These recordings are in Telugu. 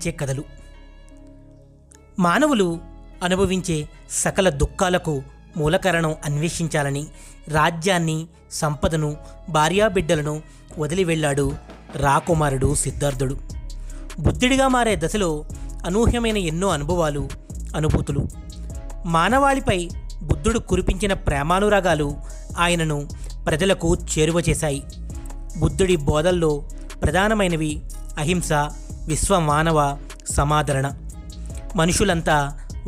ప్రేరేపించే కథలు. మానవులు అనుభవించే సకల దుఃఖాలకు మూలకారణం అన్వేషించాలని రాజ్యాన్ని, సంపదను, భార్యాబిడ్డలను వదిలి వెళ్ళాడు రాకుమారుడు సిద్ధార్థుడు. బుద్ధుడిగా మారే దశలో అనూహ్యమైన ఎన్నో అనుభవాలు, అనుభూతులు, మానవాళిపై బుద్ధుడు కురిపించిన ప్రేమానురాగాలు ఆయనను ప్రజలకు చేరువ చేశాయి. బుద్ధుడి బోధల్లో ప్రధానమైనవి అహింస, విశ్వమానవ సమాదరణ, మనుషులంతా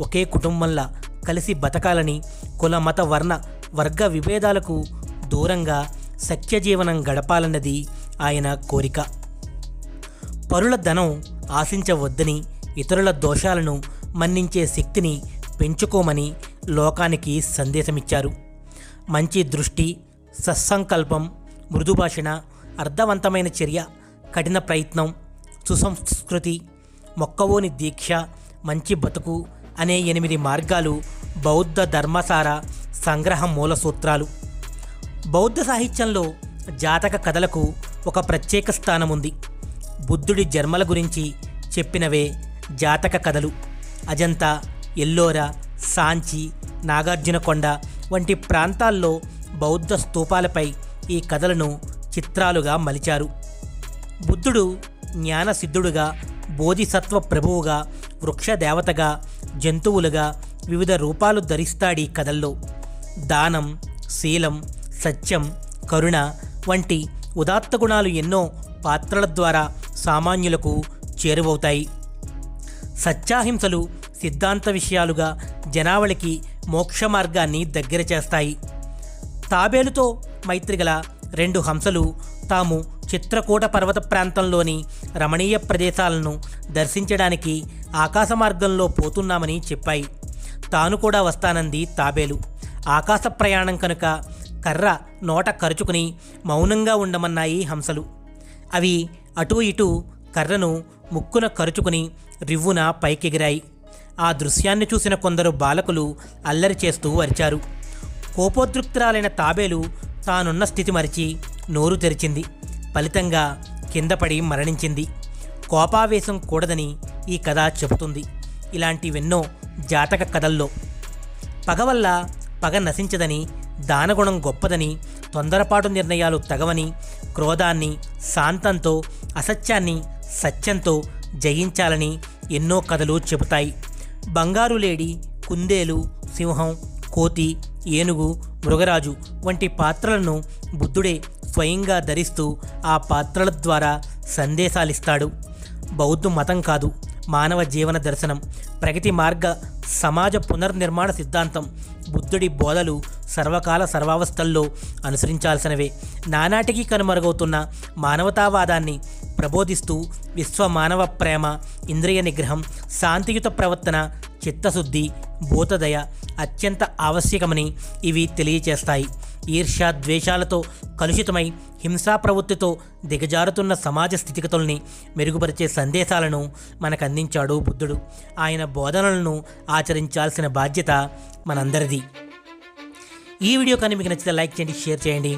ఒకే కుటుంబంలా కలిసి బతకాలని, కుల మత వర్ణ వర్గ విభేదాలకు దూరంగా సత్యజీవనం గడపాలన్నది ఆయన కోరిక. పరుల ధనం ఆశించవద్దని, ఇతరుల దోషాలను మన్నించే శక్తిని పెంచుకోమని లోకానికి సందేశమిచ్చారు. మంచి దృష్టి, సత్సంకల్పం, మృదుభాషణ, అర్థవంతమైన చర్య, కఠిన ప్రయత్నం, సుసంస్కృతి, మొక్కవోని దీక్ష, మంచి బతుకు అనే 8 మార్గాలు బౌద్ధ ధర్మసార సంగ్రహ మూల సూత్రాలు. బౌద్ధ సాహిత్యంలో జాతక కథలకు ఒక ప్రత్యేక స్థానం ఉంది. బుద్ధుడి జన్మల గురించి చెప్పినవే జాతక కథలు. అజంతా, ఎల్లోరా, సాంచి, నాగార్జునకొండ వంటి ప్రాంతాల్లో బౌద్ధ స్తూపాలపై ఈ కథలను చిత్రాలుగా మలిచారు. బుద్ధుడు జ్ఞానసిద్ధుడుగా, బోధిసత్వ ప్రభువుగా, వృక్షదేవతగా, జంతువులుగా వివిధ రూపాలు ధరిస్తాడీ కథల్లో. దానం, శీలం, సత్యం, కరుణ వంటి ఉదాత్త గుణాలు ఎన్నో పాత్రల ద్వారా సామాన్యులకు చేరువవుతాయి. సత్యాహింసలు సిద్ధాంత విషయాలుగా జనావళికి మోక్ష మార్గాన్ని దగ్గర చేస్తాయి. తాబేలుతో మైత్రిగల 2 హంసలు తాము చిత్రకూట పర్వత ప్రాంతంలోని రమణీయ ప్రదేశాలను దర్శించడానికి ఆకాశ మార్గంలో పోతున్నామని చెప్పాయి. తాను కూడా వస్తానంది తాబేలు. ఆకాశ ప్రయాణం కనుక కర్ర నోట కరుచుకుని మౌనంగా ఉండమన్నాయి హంసలు. అవి అటూ ఇటూ కర్రను ముక్కున కరుచుకుని రివ్వున పైకెగిరాయి. ఆ దృశ్యాన్ని చూసిన కొందరు బాలకులు అల్లరి చేస్తూ అరిచారు. కోపోద్రిక్తురాలైన తాబేలు తానున్న స్థితి మరిచి నోరు తెరిచింది. ఫలితంగా కిందపడి మరణించింది. కోపావేశం కూడదని ఈ కథ చెబుతుంది. ఇలాంటివెన్నో జాతక కథల్లో పగ వల్ల పగ నశించదని, దానగుణం గొప్పదని, తొందరపాటు నిర్ణయాలు తగవని, క్రోధాన్ని శాంతంతో, అసత్యాన్ని సత్యంతో జయించాలని ఎన్నో కథలు చెబుతాయి. బంగారు లేడి, కుందేలు, సింహం, కోతి, ఏనుగు, మృగరాజు వంటి పాత్రలను బుద్ధుడే స్వయంగా ధరిస్తూ ఆ పాత్రల ద్వారా సందేశాలిస్తాడు. బౌద్ధ మతం కాదు, మానవ జీవన దర్శనం, ప్రగతి మార్గ సమాజ పునర్నిర్మాణ సిద్ధాంతం. బుద్ధుడి బోధలు సర్వకాల సర్వావస్థల్లో అనుసరించాల్సినవే. నానాటికి కనుమరుగవుతున్న మానవతావాదాన్ని ప్రబోధిస్తూ విశ్వమానవ ప్రేమ, ఇంద్రియ నిగ్రహం, శాంతియుత ప్రవర్తన, చిత్తశుద్ధి, భూతదయ అత్యంత ఆవశ్యకమని ఇవి తెలియచేస్తాయి. ఈర్ష్య ద్వేషాలతో కలుషితమై హింసా ప్రవృత్తితో దిగజారుతున్న సమాజ స్థితిగతుల్ని మెరుగుపరిచే సందేశాలను మనకు అందించాడు బుద్ధుడు. ఆయన బోధనలను ఆచరించాల్సిన బాధ్యత మనందరిది. ఈ వీడియో కానీ మీకు నచ్చితే లైక్ చేయండి, షేర్ చేయండి.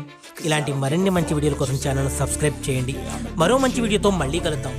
ఇలాంటి మరిన్ని మంచి వీడియోల కోసం ఛానల్ సబ్స్క్రైబ్ చేయండి. మరో మంచి వీడియోతో మళ్ళీ కలుద్దాం.